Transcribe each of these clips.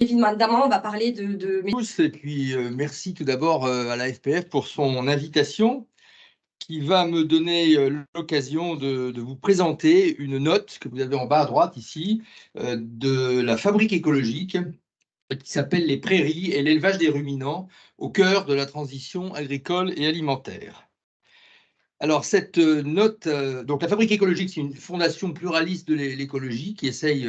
évidemment, on va parler de... Et puis, merci tout d'abord à la FPF pour son invitation qui va me donner l'occasion de vous présenter une note que vous avez en bas à droite ici de la Fabrique écologique qui s'appelle Les prairies et l'élevage des ruminants au cœur de la transition agricole et alimentaire. Alors, cette note, donc la Fabrique écologique, c'est une fondation pluraliste de l'écologie qui essaye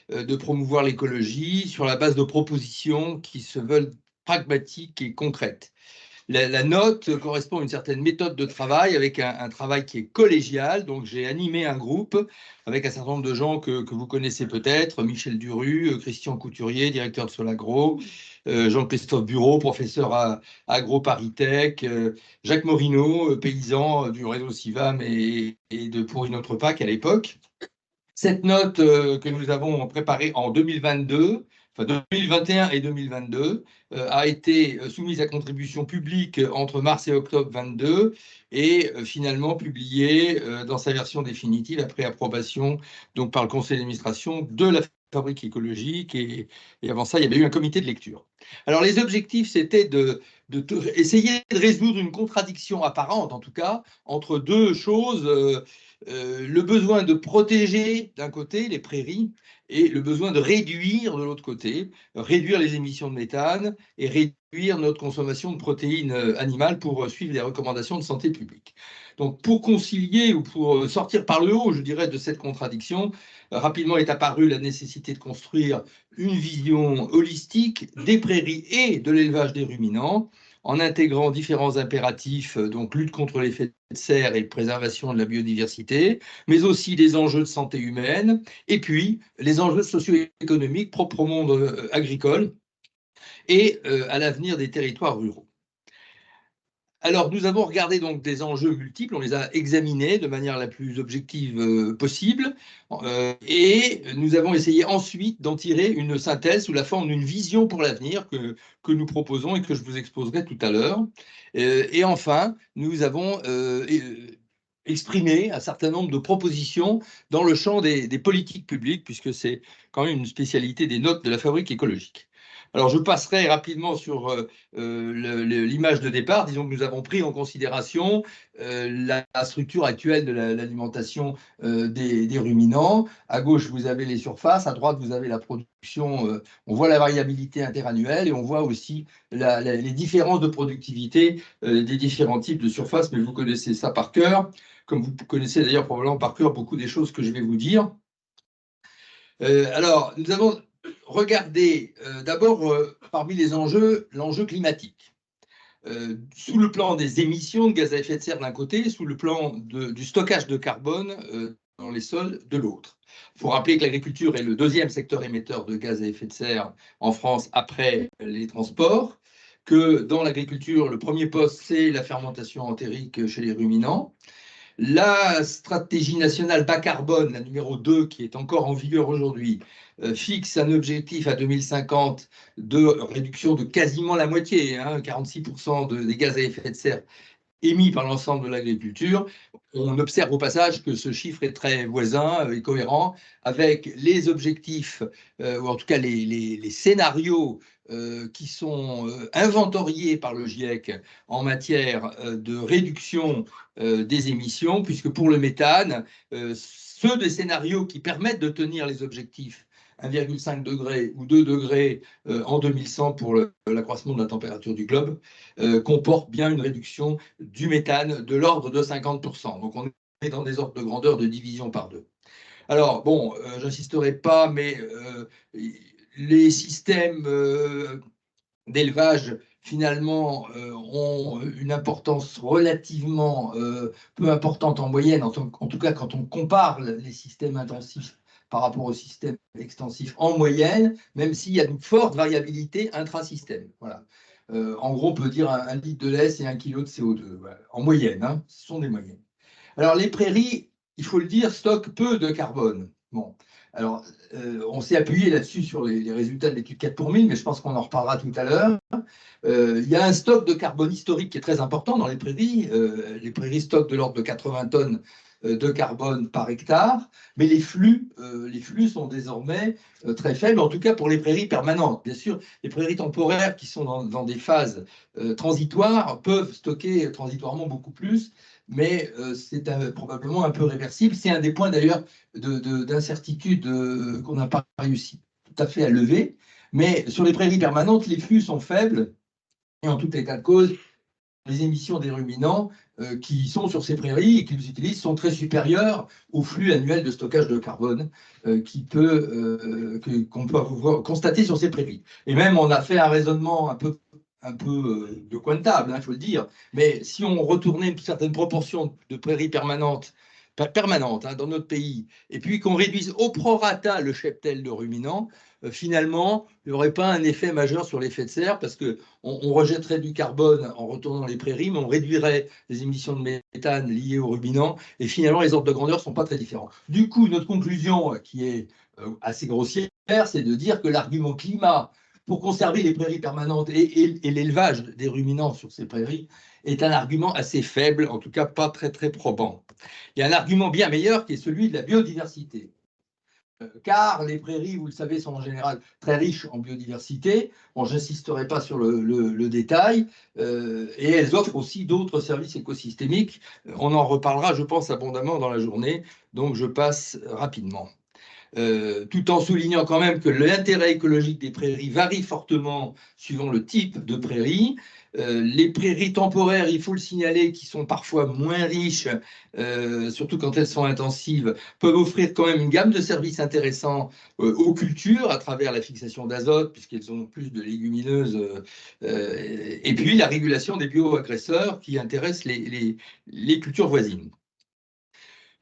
de promouvoir l'écologie sur la base de propositions qui se veulent pragmatiques et concrètes. La note correspond à une certaine méthode de travail avec un travail qui est collégial. Donc, j'ai animé un groupe avec un certain nombre de gens que vous connaissez peut-être, Michel Duru, Christian Couturier, directeur de Solagro, Jean-Christophe Bureau, professeur à AgroParisTech, Jacques Morino, paysan du réseau CIVAM et de Pour une autre PAC à l'époque. Cette note que nous avons préparée en 2022, enfin 2021 et 2022, a été soumise à contribution publique entre mars et octobre 2022 et finalement publiée dans sa version définitive après approbation donc, par le conseil d'administration de la Fabrique écologique et avant ça, il y avait eu un comité de lecture. Alors les objectifs, c'était essayer de résoudre une contradiction apparente, en tout cas, entre deux choses. Le besoin de protéger d'un côté les prairies et le besoin de réduire de l'autre côté, réduire les émissions de méthane et réduire notre consommation de protéines animales pour suivre les recommandations de santé publique. Donc pour concilier ou pour sortir par le haut, je dirais, de cette contradiction, rapidement est apparue la nécessité de construire une vision holistique des prairies et de l'élevage des ruminants en intégrant différents impératifs, donc lutte contre l'effet de serre et préservation de la biodiversité, mais aussi les enjeux de santé humaine, et puis les enjeux socio-économiques propres au monde agricole et à l'avenir des territoires ruraux. Alors, nous avons regardé donc des enjeux multiples, on les a examinés de manière la plus objective possible, et nous avons essayé ensuite d'en tirer une synthèse sous la forme d'une vision pour l'avenir que nous proposons et que je vous exposerai tout à l'heure. Et enfin, nous avons exprimé un certain nombre de propositions dans le champ des politiques publiques, puisque c'est quand même une spécialité des notes de la Fabrique écologique. Alors, je passerai rapidement sur l'image de départ. Disons que nous avons pris en considération la structure actuelle de l'alimentation des ruminants. À gauche, vous avez les surfaces. À droite, vous avez la production. On voit la variabilité interannuelle et on voit aussi les différences de productivité des différents types de surfaces. Mais vous connaissez ça par cœur, comme vous connaissez d'ailleurs probablement par cœur beaucoup des choses que je vais vous dire. Alors, nous avons regardé d'abord parmi les enjeux, l'enjeu climatique. Sous le plan des émissions de gaz à effet de serre d'un côté, sous le plan du stockage de carbone dans les sols de l'autre. Il faut rappeler que l'agriculture est le deuxième secteur émetteur de gaz à effet de serre en France après les transports, que dans l'agriculture, le premier poste, c'est la fermentation entérique chez les ruminants. La stratégie nationale bas carbone, la numéro 2, qui est encore en vigueur aujourd'hui, fixe un objectif à 2050 de réduction de quasiment la moitié, 46% des gaz à effet de serre émis par l'ensemble de l'agriculture. On observe au passage que ce chiffre est très voisin et cohérent avec les objectifs, ou en tout cas les scénarios qui sont inventoriés par le GIEC en matière de réduction des émissions, puisque pour le méthane, ceux des scénarios qui permettent de tenir les objectifs 1,5 degré ou 2 degrés en 2100 pour l'accroissement de la température du globe, comporte bien une réduction du méthane de l'ordre de 50%. Donc on est dans des ordres de grandeur de division par deux. Alors bon, j'insisterai pas, mais les systèmes d'élevage finalement ont une importance relativement peu importante en moyenne, en tout cas quand on compare les systèmes intensifs par rapport aux systèmes extensifs en moyenne, même s'il y a une forte variabilité intrasystème. Voilà. En gros, on peut dire un litre de lait, c'est 1 kg de CO2, voilà. En moyenne, ce sont des moyennes. Alors les prairies, il faut le dire, stockent peu de carbone. Bon, alors on s'est appuyé là-dessus sur les résultats de l'étude 4 pour 1000, mais je pense qu'on en reparlera tout à l'heure. Il y a un stock de carbone historique qui est très important dans les prairies. Les prairies stockent de l'ordre de 80 tonnes de carbone par hectare, mais les flux sont désormais très faibles, en tout cas pour les prairies permanentes. Bien sûr, les prairies temporaires qui sont dans des phases transitoires peuvent stocker transitoirement beaucoup plus, mais c'est probablement un peu réversible. C'est un des points d'ailleurs d'incertitude qu'on n'a pas réussi tout à fait à lever. Mais sur les prairies permanentes, les flux sont faibles et en tout état de cause, les émissions des ruminants qui sont sur ces prairies et qui les utilisent sont très supérieures au flux annuel de stockage de carbone qu'on peut constater sur ces prairies. Et même, on a fait un raisonnement un peu de coin de table, il faut le dire, mais si on retournait une certaine proportion de prairies permanentes dans notre pays, et puis qu'on réduise au prorata le cheptel de ruminants, finalement, il n'y aurait pas un effet majeur sur l'effet de serre parce qu'on rejetterait du carbone en retournant les prairies, mais on réduirait les émissions de méthane liées aux ruminants, et finalement, les ordres de grandeur ne sont pas très différents. Du coup, notre conclusion, qui est assez grossière, c'est de dire que l'argument climat pour conserver les prairies permanentes et l'élevage des ruminants sur ces prairies est un argument assez faible, en tout cas pas très très probant. Il y a un argument bien meilleur qui est celui de la biodiversité. Car les prairies, vous le savez, sont en général très riches en biodiversité. Bon, je n'insisterai pas sur le détail. Et elles offrent aussi d'autres services écosystémiques. On en reparlera, je pense, abondamment dans la journée. Donc, je passe rapidement. Tout en soulignant quand même que l'intérêt écologique des prairies varie fortement suivant le type de prairie. Les prairies temporaires, il faut le signaler, qui sont parfois moins riches, surtout quand elles sont intensives, peuvent offrir quand même une gamme de services intéressants aux cultures à travers la fixation d'azote, puisqu'elles ont plus de légumineuses, et puis la régulation des bioagresseurs qui intéressent les cultures voisines.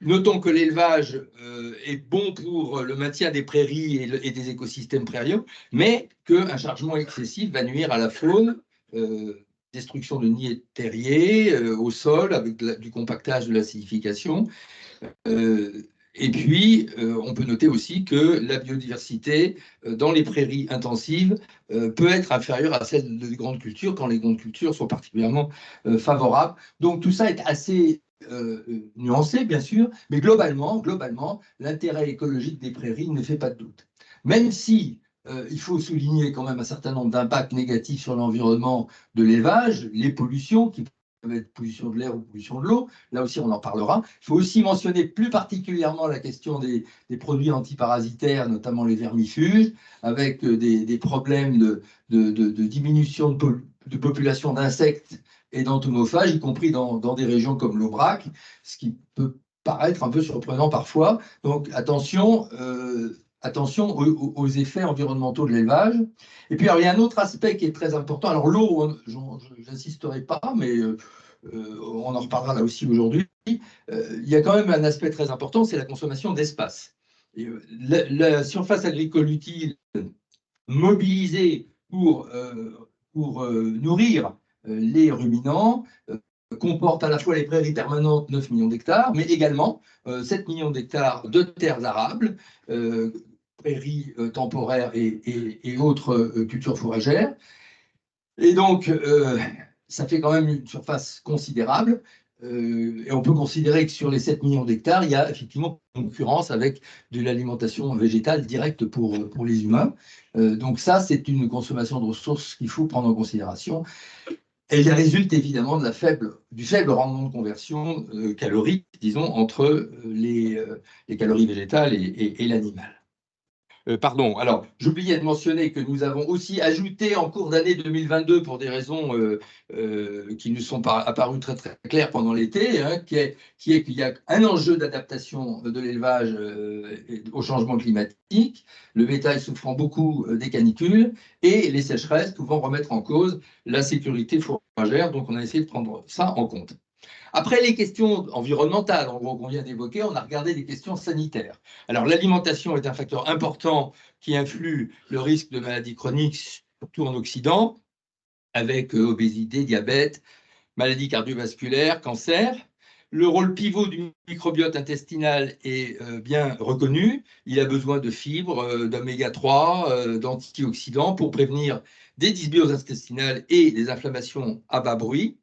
Notons que l'élevage est bon pour le maintien des prairies et des écosystèmes prairiaux, mais qu'un chargement excessif va nuire à la faune, destruction de nids terriers au sol avec du compactage, de l'acidification. Et puis, on peut noter aussi que la biodiversité dans les prairies intensives peut être inférieure à celle des grandes cultures quand les grandes cultures sont particulièrement favorables. Donc, tout ça est assez nuancé, bien sûr, mais globalement, l'intérêt écologique des prairies ne fait pas de doute. Même si il faut souligner quand même un certain nombre d'impacts négatifs sur l'environnement de l'élevage, les pollutions qui peuvent être pollution de l'air ou pollution de l'eau, là aussi on en parlera. Il faut aussi mentionner plus particulièrement la question des produits antiparasitaires, notamment les vermifuges, avec des problèmes de diminution de population d'insectes et d'entomophages, y compris dans des régions comme l'Aubrac, ce qui peut paraître un peu surprenant parfois. Donc attention aux effets environnementaux de l'élevage. Et puis alors, il y a un autre aspect qui est très important. Alors l'eau, je n'insisterai pas, mais on en reparlera là aussi aujourd'hui. Il y a quand même un aspect très important, c'est la consommation d'espace. La surface agricole utile mobilisée pour nourrir les ruminants comporte à la fois les prairies permanentes, 9 millions d'hectares, mais également 7 millions d'hectares de terres arables, prairies temporaires et autres cultures fourragères. Et donc, ça fait quand même une surface considérable. Et on peut considérer que sur les 7 millions d'hectares, il y a effectivement concurrence avec de l'alimentation végétale directe pour les humains. Donc ça, c'est une consommation de ressources qu'il faut prendre en considération. Elle résulte évidemment du faible rendement de conversion calorique, disons, entre les calories végétales et l'animal. Pardon, alors j'oubliais de mentionner que nous avons aussi ajouté en cours d'année 2022, pour des raisons qui nous sont apparues très très claires pendant l'été, hein, qui est qu'il y a un enjeu d'adaptation de l'élevage au changement climatique, le bétail souffrant beaucoup des canicules et les sécheresses pouvant remettre en cause la sécurité fourragère, donc on a essayé de prendre ça en compte. Après les questions environnementales, en gros, qu'on vient d'évoquer, on a regardé les questions sanitaires. Alors, l'alimentation est un facteur important qui influe le risque de maladies chroniques, surtout en Occident, avec obésité, diabète, maladies cardiovasculaires, cancer. Le rôle pivot du microbiote intestinal est bien reconnu. Il a besoin de fibres, d'oméga 3, d'antioxydants pour prévenir des dysbioses intestinales et des inflammations à bas bruit.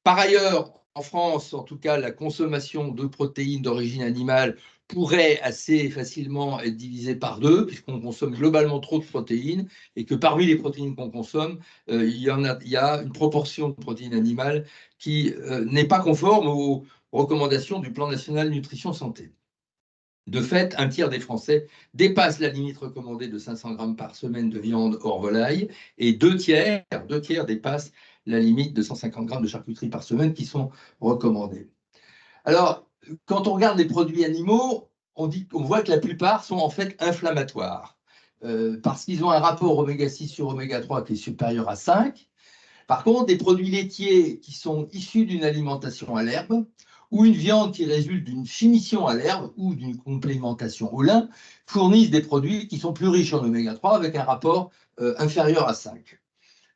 Par ailleurs, en France, en tout cas, la consommation de protéines d'origine animale pourrait assez facilement être divisée par deux, puisqu'on consomme globalement trop de protéines, et que parmi les protéines qu'on consomme, il y a une proportion de protéines animales qui n'est pas conforme aux recommandations du Plan national nutrition santé. De fait, un tiers des Français dépassent la limite recommandée de 500 grammes par semaine de viande hors volaille, et deux tiers dépassent la limite de 150 grammes de charcuterie par semaine qui sont recommandés. Alors, quand on regarde les produits animaux, on voit que la plupart sont en fait inflammatoires, parce qu'ils ont un rapport oméga 6 sur oméga 3 qui est supérieur à 5. Par contre, des produits laitiers qui sont issus d'une alimentation à l'herbe, ou une viande qui résulte d'une finition à l'herbe ou d'une complémentation au lin, fournissent des produits qui sont plus riches en oméga 3 avec un rapport inférieur à 5.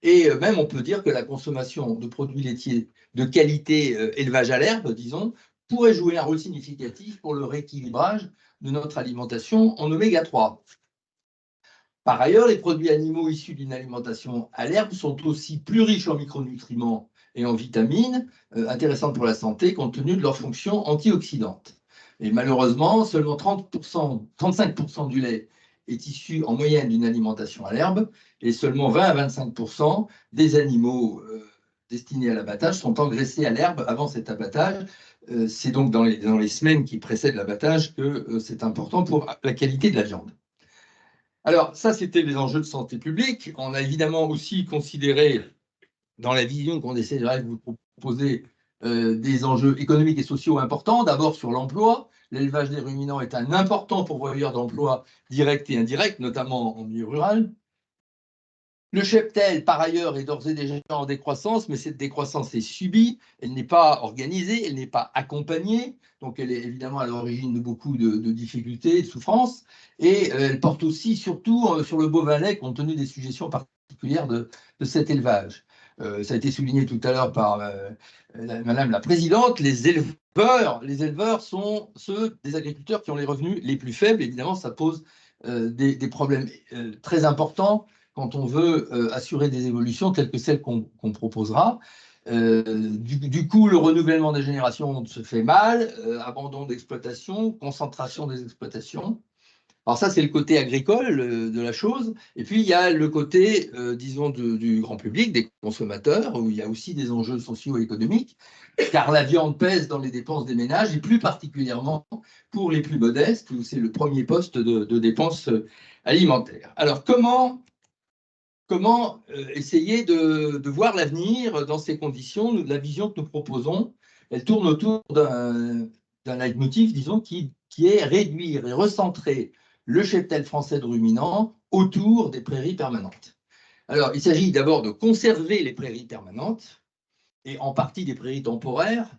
Et même, on peut dire que la consommation de produits laitiers de qualité élevage à l'herbe, disons, pourrait jouer un rôle significatif pour le rééquilibrage de notre alimentation en oméga 3. Par ailleurs, les produits animaux issus d'une alimentation à l'herbe sont aussi plus riches en micronutriments et en vitamines, intéressantes pour la santé compte tenu de leur fonction antioxydante. Et malheureusement, seulement 35% du lait est issu en moyenne d'une alimentation à l'herbe, et seulement 20 à 25% des animaux destinés à l'abattage sont engraissés à l'herbe avant cet abattage. C'est donc dans les semaines qui précèdent l'abattage que c'est important pour la qualité de la viande. Alors, ça, c'était les enjeux de santé publique. On a évidemment aussi considéré, dans la vision qu'on essaie de vous proposer, des enjeux économiques et sociaux importants. D'abord sur l'emploi. L'élevage des ruminants est un important pourvoyeur d'emplois directs et indirects, notamment en milieu rural. Le cheptel, par ailleurs, est d'ores et déjà en décroissance, mais cette décroissance est subie, elle n'est pas organisée, elle n'est pas accompagnée, donc elle est évidemment à l'origine de beaucoup de difficultés, de souffrances, et elle porte aussi surtout sur le bovin lait, compte tenu des sujétions particulières de cet élevage. Ça a été souligné tout à l'heure par Madame la Présidente, les éleveurs sont ceux des agriculteurs qui ont les revenus les plus faibles. Évidemment, ça pose des problèmes très importants quand on veut assurer des évolutions telles que celles qu'on proposera. Du coup, le renouvellement des générations se fait mal, abandon d'exploitation, concentration des exploitations. Alors ça, c'est le côté agricole de la chose. Et puis, il y a le côté, disons, du grand public, des consommateurs, où il y a aussi des enjeux socio-économiques, car la viande pèse dans les dépenses des ménages, et plus particulièrement pour les plus modestes, où c'est le premier poste de dépenses alimentaires. Alors, comment essayer de voir l'avenir dans ces conditions? La vision que nous proposons, elle tourne autour d'un leitmotiv, disons, qui est réduire et recentrer le cheptel français de ruminants autour des prairies permanentes. Alors, il s'agit d'abord de conserver les prairies permanentes, et en partie des prairies temporaires,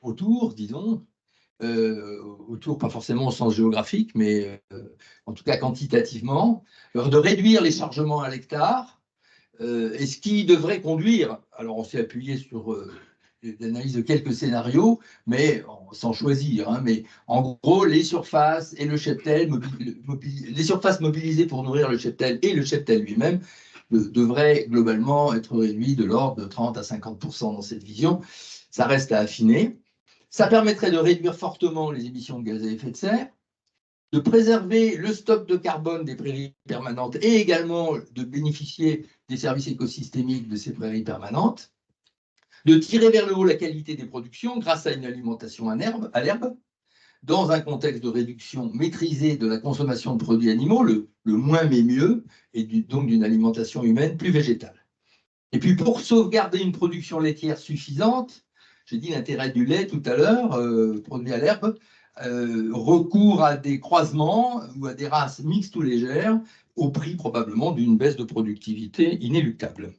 autour, disons, autour, pas forcément au sens géographique, mais en tout cas quantitativement, de réduire les chargements à l'hectare, et ce qui devrait conduire, alors on s'est appuyé sur l'analyse de quelques scénarios, mais sans choisir, hein, mais en gros, les surfaces et le cheptel, les surfaces mobilisées pour nourrir le cheptel et le cheptel lui-même devraient globalement être réduits de l'ordre de 30 à 50% dans cette vision. Ça reste à affiner. Ça permettrait de réduire fortement les émissions de gaz à effet de serre, de préserver le stock de carbone des prairies permanentes et également de bénéficier des services écosystémiques de ces prairies permanentes, de tirer vers le haut la qualité des productions grâce à une alimentation à l'herbe, dans un contexte de réduction maîtrisée de la consommation de produits animaux, le moins mais mieux, et donc d'une alimentation humaine plus végétale. Et puis pour sauvegarder une production laitière suffisante, j'ai dit l'intérêt du lait tout à l'heure, produit à l'herbe, recours à des croisements ou à des races mixtes ou légères, au prix probablement d'une baisse de productivité inéluctable.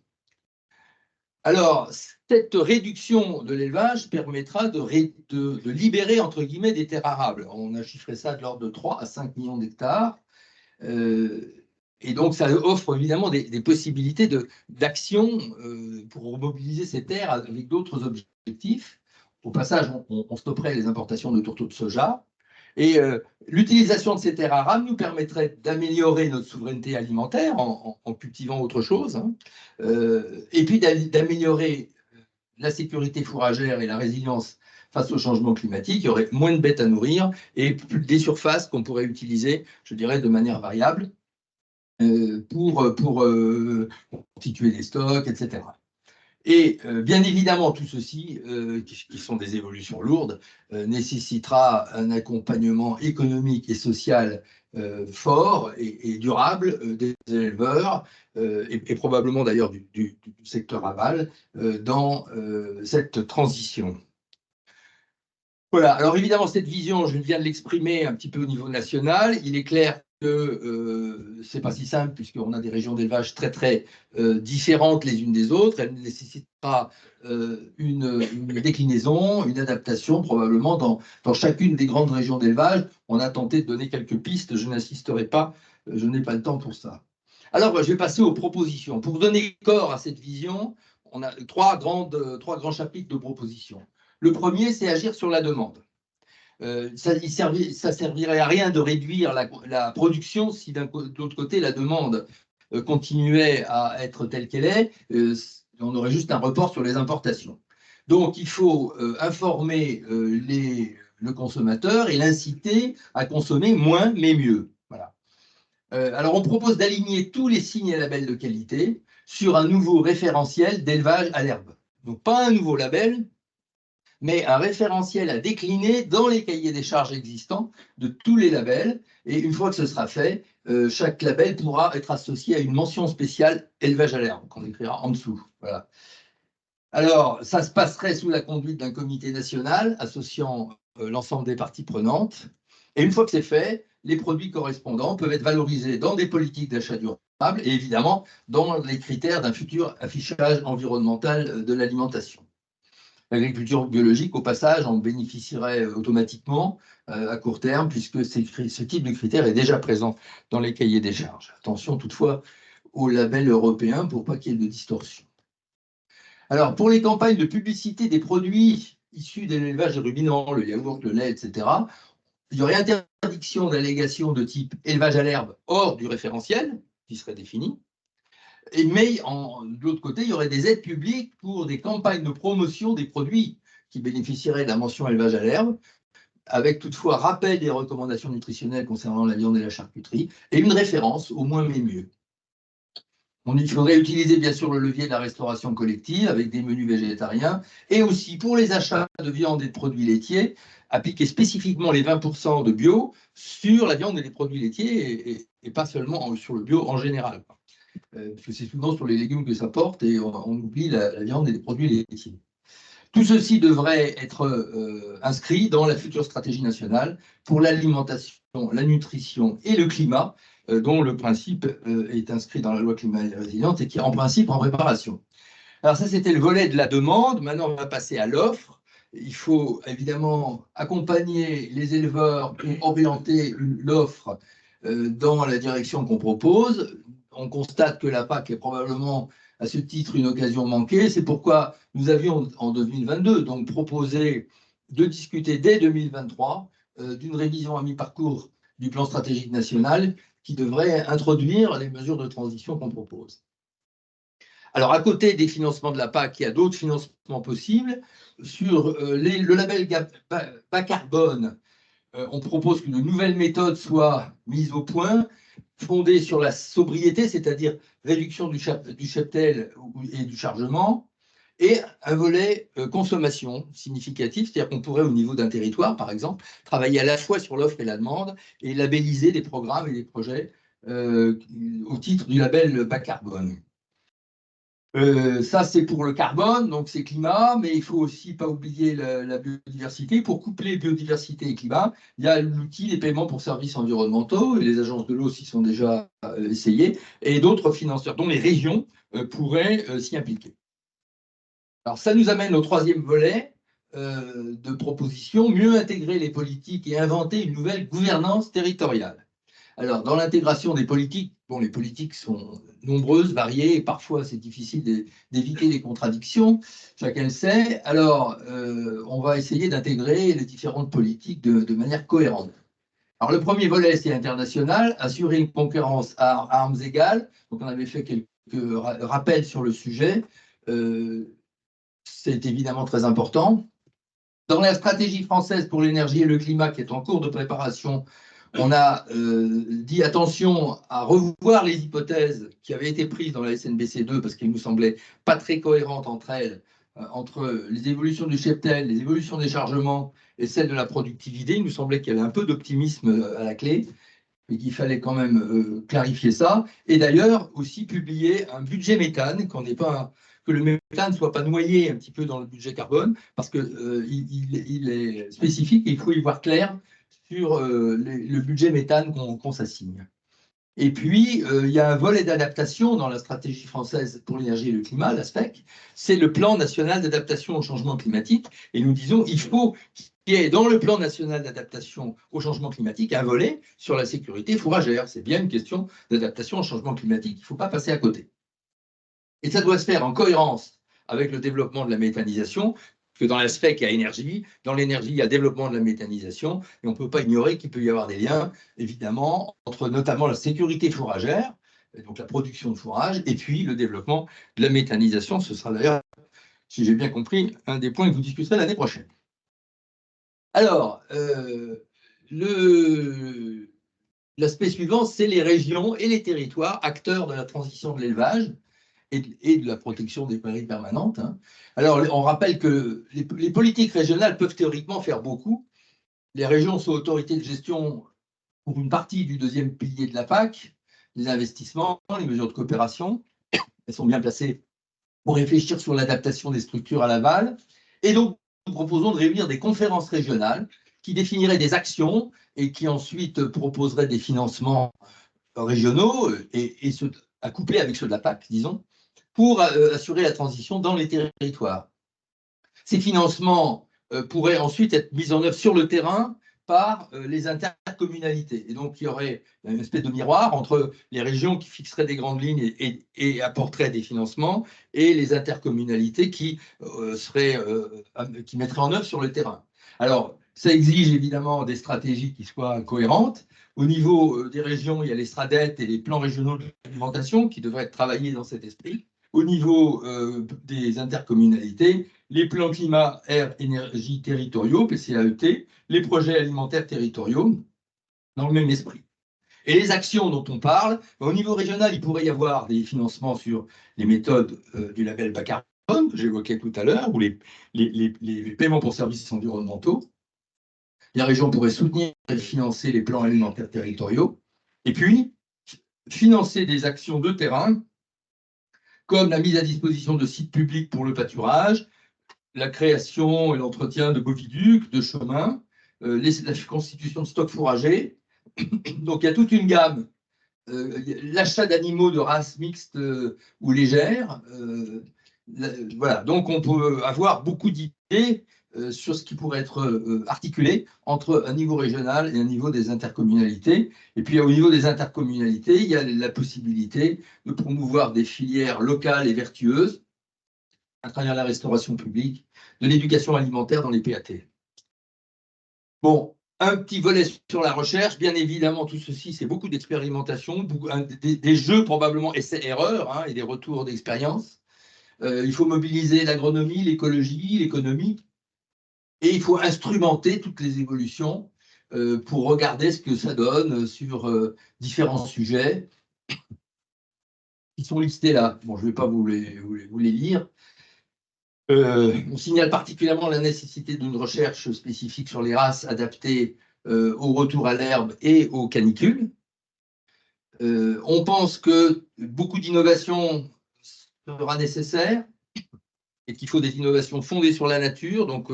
Alors, cette réduction de l'élevage permettra de libérer, entre guillemets, des terres arables. On a chiffré ça de l'ordre de 3 à 5 millions d'hectares. Et donc, ça offre évidemment des possibilités d'action pour mobiliser ces terres avec d'autres objectifs. Au passage, on stopperait les importations de tourteaux de soja. Et l'utilisation de ces terres arables nous permettrait d'améliorer notre souveraineté alimentaire en cultivant autre chose, hein, et puis d'améliorer la sécurité fourragère et la résilience face au changement climatique, il y aurait moins de bêtes à nourrir et des surfaces qu'on pourrait utiliser, je dirais, de manière variable pour constituer des stocks, etc. Et bien évidemment, tout ceci, qui sont des évolutions lourdes, nécessitera un accompagnement économique et social fort et durable des éleveurs et probablement d'ailleurs du secteur aval dans cette transition. Voilà, alors évidemment, cette vision, je viens de l'exprimer un petit peu au niveau national. Il est clair que ce n'est pas si simple, puisqu'on a des régions d'élevage très différentes les unes des autres. Elle nécessitera une déclinaison, une adaptation, probablement dans chacune des grandes régions d'élevage. On a tenté de donner quelques pistes, je n'insisterai pas, je n'ai pas le temps pour ça. Alors, je vais passer aux propositions. Pour donner corps à cette vision, on a trois grands chapitres de propositions. Le premier, c'est agir sur la demande. Ça servirait à rien de réduire la production si de l'autre côté, la demande continuait à être telle qu'elle est. On aurait juste un report sur les importations. Donc, il faut informer le consommateur et l'inciter à consommer moins, mais mieux. Voilà. Alors, on propose d'aligner tous les signes et labels de qualité sur un nouveau référentiel d'élevage à l'herbe. Donc, pas un nouveau label, mais un référentiel à décliner dans les cahiers des charges existants de tous les labels. Et une fois que ce sera fait, chaque label pourra être associé à une mention spéciale élevage à l'herbe, qu'on écrira en dessous. Voilà. Alors, ça se passerait sous la conduite d'un comité national associant l'ensemble des parties prenantes. Et une fois que c'est fait, les produits correspondants peuvent être valorisés dans des politiques d'achat durable et évidemment dans les critères d'un futur affichage environnemental de l'alimentation. L'agriculture biologique, au passage, en bénéficierait automatiquement à court terme, puisque ce type de critère est déjà présent dans les cahiers des charges. Attention toutefois au label européen pour pas qu'il y ait de distorsion. Alors, pour les campagnes de publicité des produits issus de l'élevage ruminant, le yaourt, le lait, etc., il y aurait interdiction d'allégations de type élevage à l'herbe hors du référentiel, qui serait défini. Mais de l'autre côté, il y aurait des aides publiques pour des campagnes de promotion des produits qui bénéficieraient de la mention élevage à l'herbe, avec toutefois rappel des recommandations nutritionnelles concernant la viande et la charcuterie, et une référence au moins mais mieux. Il faudrait utiliser bien sûr le levier de la restauration collective avec des menus végétariens, et aussi pour les achats de viande et de produits laitiers, appliquer spécifiquement les 20% de bio sur la viande et les produits laitiers, et pas seulement sur le bio en général. Parce que c'est souvent sur les légumes que ça porte et on oublie la viande et les produits laitiers. Tout ceci devrait être inscrit dans la future stratégie nationale pour l'alimentation, la nutrition et le climat, dont le principe est inscrit dans la loi climat et résilience et qui est en principe en préparation. Alors ça, c'était le volet de la demande. Maintenant, on va passer à l'offre. Il faut évidemment accompagner les éleveurs pour orienter l'offre dans la direction qu'on propose. On constate que la PAC est probablement à ce titre une occasion manquée. C'est pourquoi nous avions en 2022 donc proposé de discuter dès 2023 d'une révision à mi-parcours du plan stratégique national qui devrait introduire les mesures de transition qu'on propose. Alors, à côté des financements de la PAC, il y a d'autres financements possibles. Sur le label bas carbone, on propose qu'une nouvelle méthode soit mise au point, fondée sur la sobriété, c'est-à-dire réduction du cheptel et du chargement, et un volet consommation significatif, c'est-à-dire qu'on pourrait, au niveau d'un territoire, par exemple, travailler à la fois sur l'offre et la demande et labelliser des programmes et des projets au titre du label bas carbone. Ça, c'est pour le carbone, donc c'est climat, mais il ne faut aussi pas oublier la biodiversité. Pour coupler biodiversité et climat, il y a l'outil des paiements pour services environnementaux, et les agences de l'eau s'y sont déjà essayées, et d'autres financeurs, dont les régions, pourraient s'y impliquer. Alors, ça nous amène au troisième volet de proposition, mieux intégrer les politiques et inventer une nouvelle gouvernance territoriale. Alors, dans l'intégration des politiques, bon, les politiques sont nombreuses, variées, et parfois c'est difficile d'éviter les contradictions, chacun le sait. Alors, on va essayer d'intégrer les différentes politiques de manière cohérente. Alors, le premier volet, c'est international, assurer une concurrence à armes égales. Donc, on avait fait quelques rappels sur le sujet. c'est évidemment très important. Dans la stratégie française pour l'énergie et le climat qui est en cours de préparation, on a dit attention à revoir les hypothèses qui avaient été prises dans la SNBC2 parce qu'elles nous semblaient pas très cohérentes entre elles, entre les évolutions du cheptel, les évolutions des chargements et celles de la productivité. Il nous semblait qu'il y avait un peu d'optimisme à la clé et qu'il fallait quand même clarifier ça. Et d'ailleurs, aussi publier un budget méthane, que le méthane ne soit pas noyé un petit peu dans le budget carbone, parce qu'il il est spécifique et il faut y voir clair sur le budget méthane qu'on s'assigne. Et puis, il y a un volet d'adaptation dans la stratégie française pour l'énergie et le climat, la SPEC, c'est le plan national d'adaptation au changement climatique. Et nous disons, il faut qu'il y ait dans le plan national d'adaptation au changement climatique un volet sur la sécurité fourragère. C'est bien une question d'adaptation au changement climatique, il ne faut pas passer à côté. Et ça doit se faire en cohérence avec le développement de la méthanisation, que dans la SPEC, il y a énergie, dans l'énergie, il y a développement de la méthanisation, et on ne peut pas ignorer qu'il peut y avoir des liens, évidemment, entre notamment la sécurité fourragère, donc la production de fourrage, et puis le développement de la méthanisation. Ce sera d'ailleurs, si j'ai bien compris, un des points que vous discuterez l'année prochaine. Alors, l'aspect suivant, c'est les régions et les territoires acteurs de la transition de l'élevage et de la protection des prairies permanentes. Alors, on rappelle que les politiques régionales peuvent théoriquement faire beaucoup. Les régions sont autorités de gestion pour une partie du deuxième pilier de la PAC, les investissements, les mesures de coopération. Elles sont bien placées pour réfléchir sur l'adaptation des structures à l'aval. Et donc, nous proposons de réunir des conférences régionales qui définiraient des actions et qui ensuite proposeraient des financements régionaux et à coupler avec ceux de la PAC, disons, pour assurer la transition dans les territoires. Ces financements pourraient ensuite être mis en œuvre sur le terrain par les intercommunalités. Et donc, il y aurait une espèce de miroir entre les régions qui fixeraient des grandes lignes et apporteraient des financements et les intercommunalités qui mettraient en œuvre sur le terrain. Alors, ça exige évidemment des stratégies qui soient cohérentes. Au niveau des régions, il y a les SRADET et les plans régionaux d'alimentation qui devraient être travaillés dans cet esprit. Au niveau des intercommunalités, les plans climat, air, énergie territoriaux, PCAET, les projets alimentaires territoriaux, dans le même esprit. Et les actions dont on parle, au niveau régional, il pourrait y avoir des financements sur les méthodes du label bas carbone, que j'évoquais tout à l'heure, ou les paiements pour services environnementaux. Les régions pourraient soutenir et financer les plans alimentaires territoriaux, et puis financer des actions de terrain, comme la mise à disposition de sites publics pour le pâturage, la création et l'entretien de boviducs, de chemins, la constitution de stocks fourragers. Donc il y a toute une gamme. L'achat d'animaux de races mixtes ou légères. Voilà, donc on peut avoir beaucoup d'idées sur ce qui pourrait être articulé entre un niveau régional et un niveau des intercommunalités. Et puis au niveau des intercommunalités, il y a la possibilité de promouvoir des filières locales et vertueuses à travers la restauration publique, de l'éducation alimentaire dans les PAT. Bon, un petit volet sur la recherche, bien évidemment, tout ceci, c'est beaucoup d'expérimentation, des jeux probablement essais-erreurs et des retours d'expérience. Il faut mobiliser l'agronomie, l'écologie, l'économie, et il faut instrumenter toutes les évolutions pour regarder ce que ça donne sur différents sujets qui sont listés là. Bon, je ne vais pas vous les lire. On signale particulièrement la nécessité d'une recherche spécifique sur les races adaptées au retour à l'herbe et aux canicules. On pense que beaucoup d'innovation sera nécessaire et qu'il faut des innovations fondées sur la nature. Donc,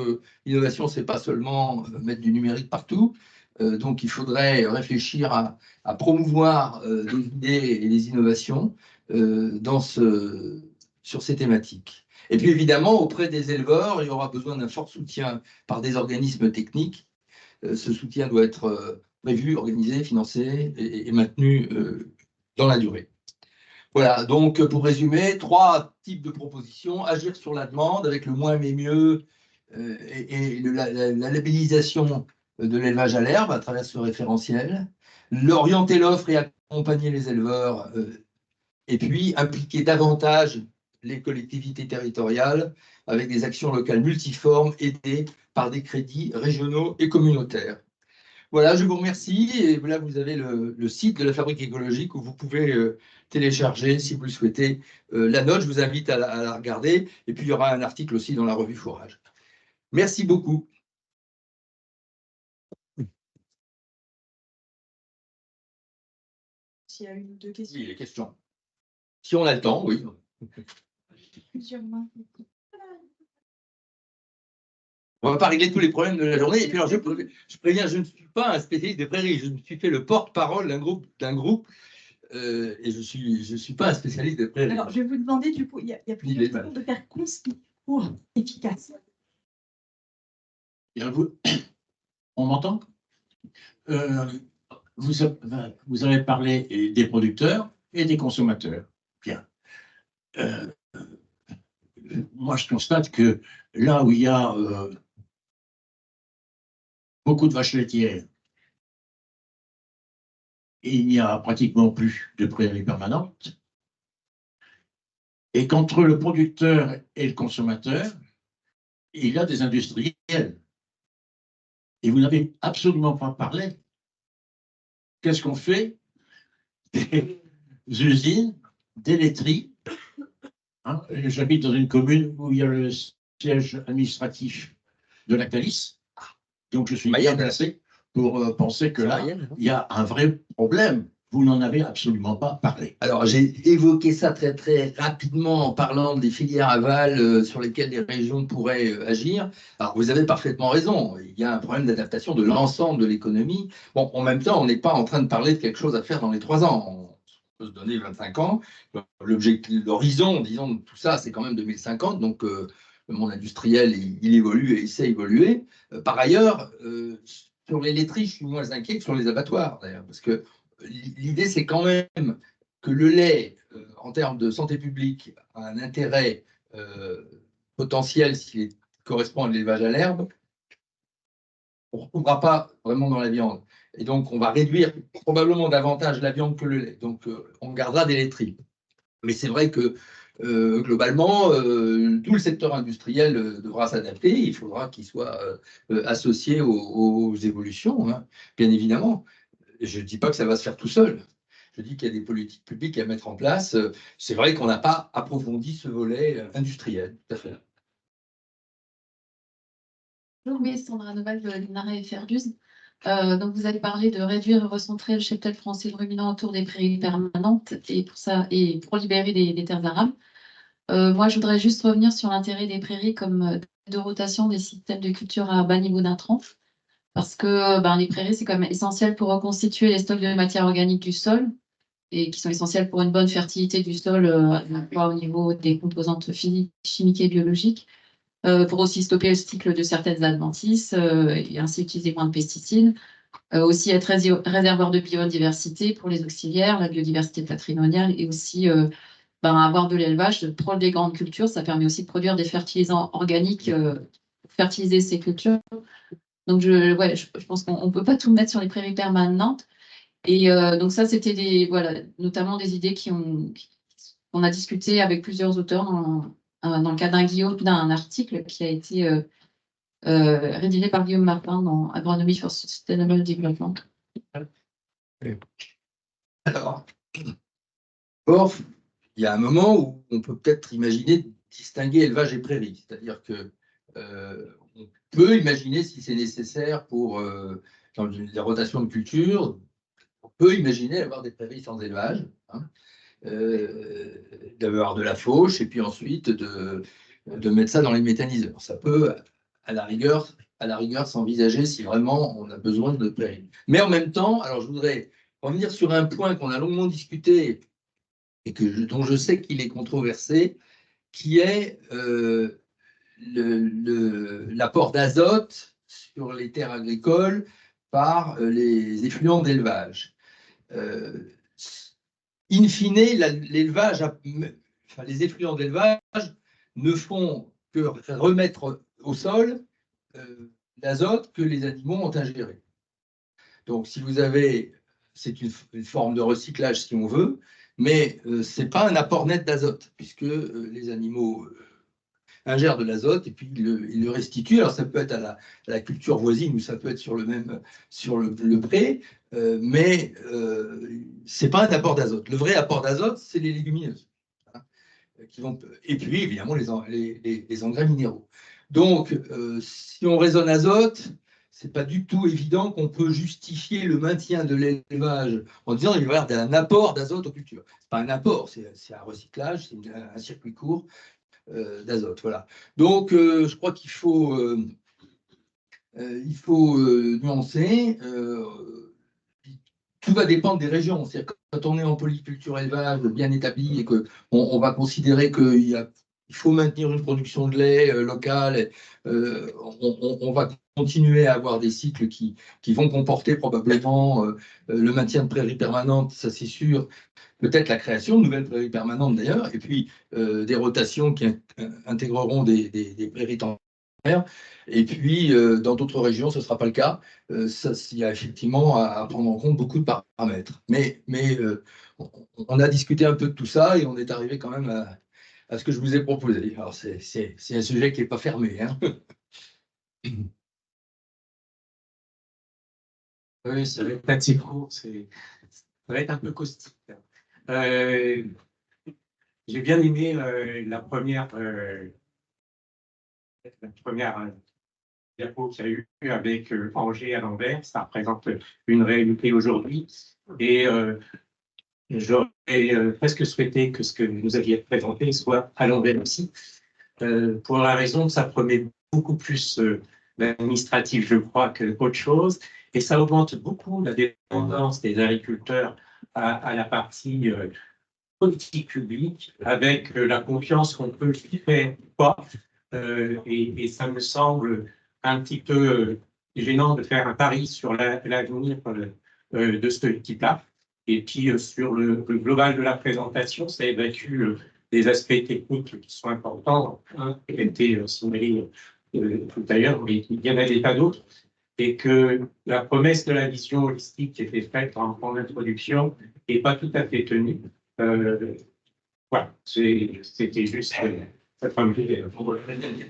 l'innovation, ce n'est pas seulement mettre du numérique partout. Donc, il faudrait réfléchir à promouvoir des idées et des innovations sur ces thématiques. Et puis, évidemment, auprès des éleveurs, il y aura besoin d'un fort soutien par des organismes techniques. Ce soutien doit être prévu, organisé, financé et maintenu dans la durée. Voilà, donc pour résumer, 3 types de propositions. Agir sur la demande avec le moins mais mieux et la labellisation de l'élevage à l'herbe à travers ce référentiel. Orienter l'offre et accompagner les éleveurs et puis impliquer davantage les collectivités territoriales avec des actions locales multiformes aidées par des crédits régionaux et communautaires. Voilà, je vous remercie. Et là, vous avez le site de la Fabrique écologique où vous pouvez télécharger, si vous le souhaitez, la note. Je vous invite à la regarder. Et puis, il y aura un article aussi dans la revue Fourrage. Merci beaucoup. S'il y a une ou deux questions. Oui, les questions. Si on a le temps, oui. Plusieurs mains. On ne va pas régler tous les problèmes de la journée. Et puis, alors, je préviens, je ne suis pas un spécialiste des prairies. Je me suis fait le porte-parole d'un groupe et je suis pas un spécialiste des prairies. Alors, je vais vous demander, du coup, il y a plusieurs façons de faire concis, court, efficace. On m'entend? Vous avez parlé des producteurs et des consommateurs. Bien. Moi, je constate que là où il y a beaucoup de vaches laitières, il n'y a pratiquement plus de prairies permanentes. Et qu'entre le producteur et le consommateur, il y a des industriels. Et vous n'avez absolument pas parlé. Qu'est-ce qu'on fait des usines, des laiteries? Hein, j'habite dans une commune où il y a le siège administratif de Lactalis. Donc, je suis bien placé pour penser que là, il y a un vrai problème. Vous n'en avez absolument pas parlé. Alors, j'ai évoqué ça très, très rapidement en parlant des filières aval sur lesquelles les régions pourraient agir. Alors, vous avez parfaitement raison. Il y a un problème d'adaptation de l'ensemble de l'économie. Bon, en même temps, on n'est pas en train de parler de quelque chose à faire dans les 3 ans. On peut se donner 25 ans. L'horizon, disons, de tout ça, c'est quand même 2050. Donc, le monde industriel, il évolue et il sait évoluer. Par ailleurs, sur les laiteries, je suis moins inquiet que sur les abattoirs, d'ailleurs, parce que l'idée, c'est quand même que le lait, en termes de santé publique, a un intérêt potentiel s'il correspond à l'élevage à l'herbe. On ne retrouvera pas vraiment dans la viande. Et donc, on va réduire probablement davantage la viande que le lait. Donc, on gardera des laiteries. Mais c'est vrai que globalement, tout le secteur industriel devra s'adapter. Il faudra qu'il soit associé aux évolutions, hein, bien évidemment. Je ne dis pas que ça va se faire tout seul. Je dis qu'il y a des politiques publiques à mettre en place. C'est vrai qu'on n'a pas approfondi ce volet industriel, tout à fait. Oui, Sandra Noval de l'INARE et Fergus. Donc, vous avez parlé de réduire et recentrer le cheptel français ruminant autour des prairies permanentes et pour ça, et pour libérer des terres arables. Moi, je voudrais juste revenir sur l'intérêt des prairies comme de rotation des systèmes de culture à bas niveau d'intrants. Parce que les prairies, c'est quand même essentiel pour reconstituer les stocks de matière organique du sol et qui sont essentiels pour une bonne fertilité du sol, au niveau des composantes chimiques et biologiques. Pour aussi stopper le cycle de certaines adventices et ainsi utiliser moins de pesticides. Aussi être réservoir de biodiversité pour les auxiliaires, la biodiversité patrimoniale et aussi avoir de l'élevage, pour des grandes cultures. Ça permet aussi de produire des fertilisants organiques pour fertiliser ces cultures. Donc, je pense qu'on ne peut pas tout mettre sur les prairies permanentes. Et donc, ça, c'était notamment des idées qu'on a discuté avec plusieurs auteurs dans le cadre d'un article qui a été rédigé par Guillaume Martin dans Agronomy for Sustainable Development. Alors, or, il y a un moment où on peut peut-être imaginer distinguer élevage et prairie. C'est-à-dire que on peut imaginer, si c'est nécessaire pour dans la rotation de culture, on peut imaginer avoir des prairies sans élevage, hein, d'avoir de la fauche et puis ensuite de mettre ça dans les méthaniseurs. Ça peut, à la rigueur s'envisager si vraiment on a besoin de prairies. Mais en même temps, alors je voudrais revenir sur un point qu'on a longuement discuté et dont je sais qu'il est controversé, qui est l'apport d'azote sur les terres agricoles par les effluents d'élevage. In fine, l'élevage, les effluents d'élevage ne font que remettre au sol l'azote que les animaux ont ingéré. Donc, si vous avez, c'est une forme de recyclage si on veut, mais ce n'est pas un apport net d'azote, puisque les animaux ingèrent de l'azote et puis ils le restituent. Alors ça peut être à la culture voisine ou ça peut être sur le pré, mais ce n'est pas un apport d'azote. Le vrai apport d'azote, c'est les légumineuses. Hein, et puis évidemment les engrais minéraux. Donc si on raisonne azote, c'est pas du tout évident qu'on peut justifier le maintien de l'élevage en disant qu'il va y avoir un apport d'azote aux cultures. C'est pas un apport, c'est un recyclage, c'est un circuit court d'azote. Voilà. Donc, je crois qu'il faut, nuancer. Tout va dépendre des régions. C'est-à-dire que quand on est en polyculture élevage bien établi et qu'on on va considérer qu'il faut maintenir une production de lait locale, on va continuer à avoir des cycles qui vont comporter probablement le maintien de prairies permanentes, ça c'est sûr, peut-être la création de nouvelles prairies permanentes d'ailleurs, et puis des rotations qui intégreront des prairies temporaires. Et puis, dans d'autres régions, ce ne sera pas le cas. Il y a effectivement à prendre en compte beaucoup de paramètres. Mais on a discuté un peu de tout ça et on est arrivé quand même à ce que je vous ai proposé. Alors, c'est un sujet qui n'est pas fermé. Hein. Oui, ça va être assez court, ça va être un peu caustique. J'ai bien aimé la première diapo qu'il y a eu avec Angers à l'envers. Ça représente une réalité aujourd'hui. Et j'aurais presque souhaité que ce que vous aviez présenté soit à l'envers aussi, pour la raison que ça promet beaucoup plus l'administratif, je crois, qu'autre chose. Et ça augmente beaucoup la dépendance des agriculteurs à la partie politique publique, avec la confiance qu'on peut faire ou pas. Et ça me semble un petit peu gênant de faire un pari sur l'avenir de ce type-là. Et puis sur le global de la présentation, ça évacue des aspects techniques qui sont importants, hein, qui ont été signalés tout à l'heure, mais il y en a des tas d'autres. Et que la promesse de la vision holistique qui était faite en introduction n'est pas tout à fait tenue. Voilà, c'était juste cette Une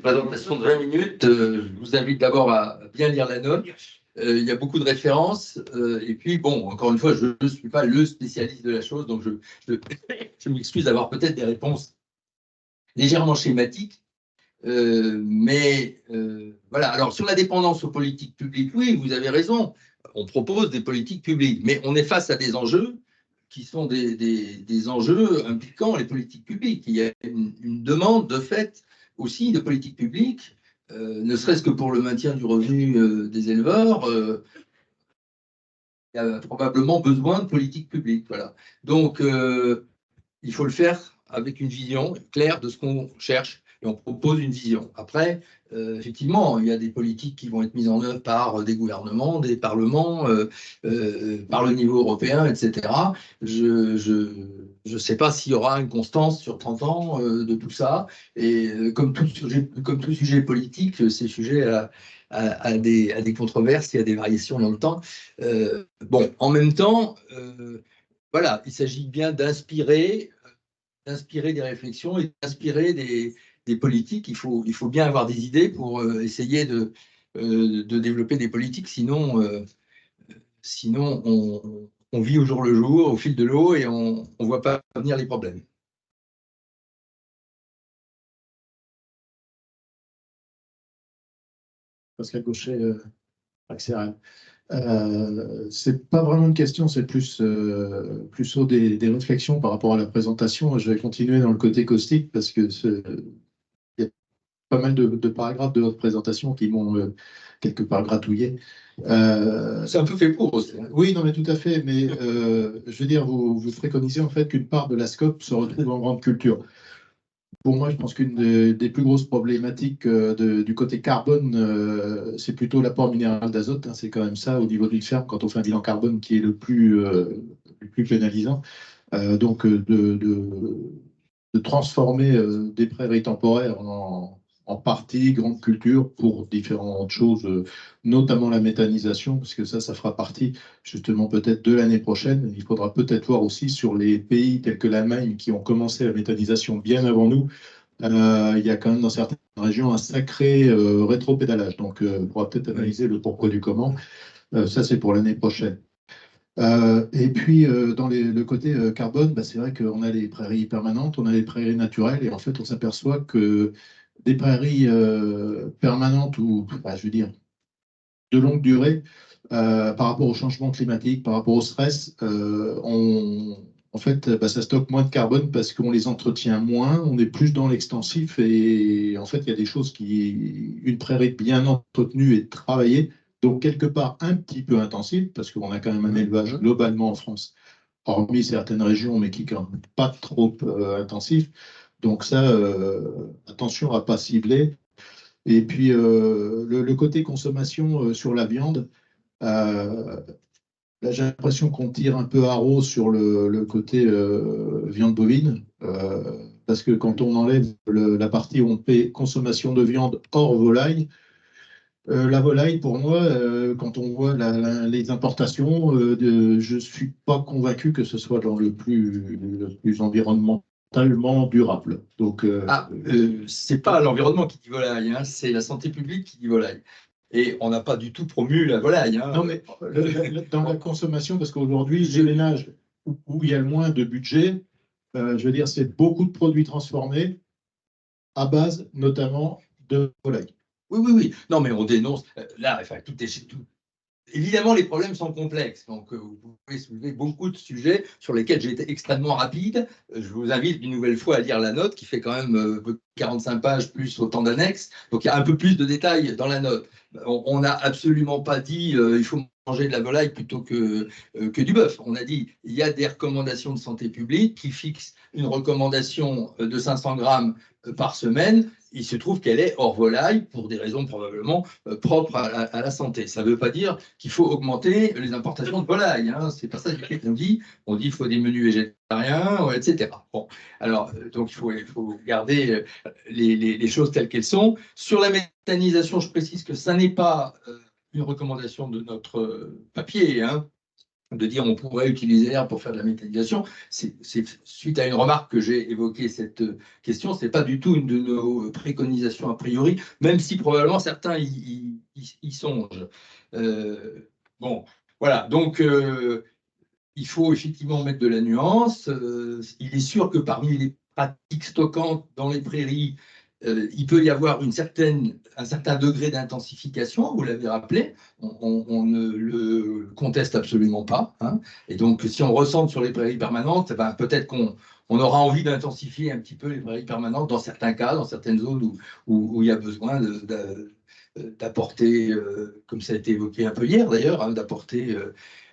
présentation de 20 minutes. Je vous invite d'abord à bien lire la note. Il y a beaucoup de références. Et puis, bon, encore une fois, je ne suis pas le spécialiste de la chose, donc je m'excuse d'avoir peut-être des réponses légèrement schématiques. Mais voilà, alors sur la dépendance aux politiques publiques, oui, vous avez raison, on propose des politiques publiques, mais on est face à des enjeux qui sont des enjeux impliquant les politiques publiques. Il y a une demande de fait aussi de politiques publiques, ne serait-ce que pour le maintien du revenu des éleveurs. Il y a probablement besoin de politiques publiques. Voilà. Donc, il faut le faire avec une vision claire de ce qu'on cherche et on propose une vision. Après, effectivement, il y a des politiques qui vont être mises en œuvre par des gouvernements, des parlements, par le niveau européen, etc. Je ne sais pas s'il y aura une constance sur 30 ans de tout ça. Et comme tout sujet politique, c'est sujet à des controverses et à des variations dans le temps. Bon, en même temps, voilà, il s'agit bien d'inspirer des réflexions et d'inspirer des politiques. Il faut bien avoir des idées pour essayer de développer des politiques. Sinon, on vit au jour le jour, au fil de l'eau, et on ne voit pas venir les problèmes. Pascal Gaucher, Axel. C'est pas vraiment une question, c'est plus des réflexions par rapport à la présentation. Je vais continuer dans le côté caustique parce que il y a pas mal de paragraphes de votre présentation qui m'ont quelque part gratouillé. C'est un peu fait pour aussi. Oui, non, mais tout à fait. Mais je veux dire, vous préconisez en fait qu'une part de la SCOP se retrouve en grande culture. Pour moi, je pense qu'une des plus grosses problématiques du côté carbone, c'est plutôt l'apport minéral d'azote. Hein, c'est quand même ça, au niveau d'une ferme, quand on fait un bilan carbone qui est le plus pénalisant. Donc, de transformer des prairies temporaires en partie grande culture pour différentes choses, notamment la méthanisation, parce que ça fera partie justement peut-être de l'année prochaine. Il faudra peut-être voir aussi sur les pays tels que l'Allemagne qui ont commencé la méthanisation bien avant nous. Il y a quand même dans certaines régions un sacré rétropédalage. Donc, on pourra peut-être analyser le pourquoi du comment. Ça, c'est pour l'année prochaine. Et puis, dans le côté carbone, bah, c'est vrai qu'on a les prairies permanentes, on a les prairies naturelles, et en fait, on s'aperçoit que des prairies permanentes ou, bah, je veux dire, de longue durée, par rapport au changement climatique, par rapport au stress, en fait, bah, ça stocke moins de carbone parce qu'on les entretient moins, on est plus dans l'extensif, et en fait, il y a des choses une prairie bien entretenue et travaillée, donc quelque part un petit peu intensive, parce qu'on a quand même un élevage globalement en France, hormis certaines régions, mais qui n'est quand même pas trop intensif. Donc ça, attention à ne pas cibler. Et puis, le côté consommation sur la viande, là, j'ai l'impression qu'on tire un peu à rose sur le côté viande bovine, parce que quand on enlève la partie où on paie consommation de viande hors volaille, la volaille, pour moi, quand on voit les importations, je ne suis pas convaincu que ce soit dans le plus environnementalement durable. Donc, c'est pas l'environnement qui dit volaille, hein, c'est la santé publique qui dit volaille. Et on n'a pas du tout promu la volaille. Hein. Non, mais dans la consommation, parce qu'aujourd'hui, j'ai les ménages où il y a le moins de budget, je veux dire, c'est beaucoup de produits transformés à base notamment de volaille. Oui. Non, mais on dénonce. Là, enfin, tout. Évidemment, les problèmes sont complexes. Donc, vous pouvez soulever beaucoup de sujets sur lesquels j'ai été extrêmement rapide. Je vous invite une nouvelle fois à lire la note qui fait quand même 45 pages plus autant d'annexes. Donc, il y a un peu plus de détails dans la note. On n'a absolument pas dit il faut manger de la volaille plutôt que du bœuf. On a dit il y a des recommandations de santé publique qui fixent une recommandation de 500 grammes par semaine. Il se trouve qu'elle est hors volaille pour des raisons probablement propres à la santé. Ça ne veut pas dire qu'il faut augmenter les importations de volaille. Hein. C'est pas ça qu'on dit. On dit qu'il faut des menus végétariens, etc. Bon, alors, donc il faut garder les choses telles qu'elles sont. Sur la méthanisation, je précise que ça n'est pas une recommandation de notre papier, hein, de dire on pourrait utiliser l'air pour faire de la méthanisation. C'est suite à une remarque que j'ai évoqué cette question, ce n'est pas du tout une de nos préconisations a priori, même si probablement certains y songent. Bon, voilà, donc il faut effectivement mettre de la nuance. Il est sûr que parmi les pratiques stockantes dans les prairies, il peut y avoir un certain degré d'intensification, vous l'avez rappelé, on ne le conteste absolument pas. Hein. Et donc, si on recentre sur les prairies permanentes, ben, peut-être qu'on aura envie d'intensifier un petit peu les prairies permanentes dans certains cas, dans certaines zones où il y a besoin d'apporter, comme ça a été évoqué un peu hier d'ailleurs, hein, d'apporter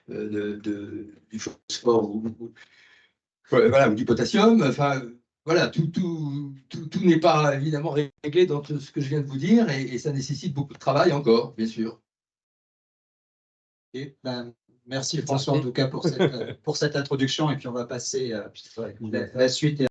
du phosphore ou du potassium. Enfin, voilà, tout n'est pas évidemment réglé dans tout ce que je viens de vous dire et ça nécessite beaucoup de travail encore, bien sûr. Et merci François en tout cas pour cette introduction et puis on va passer à la suite.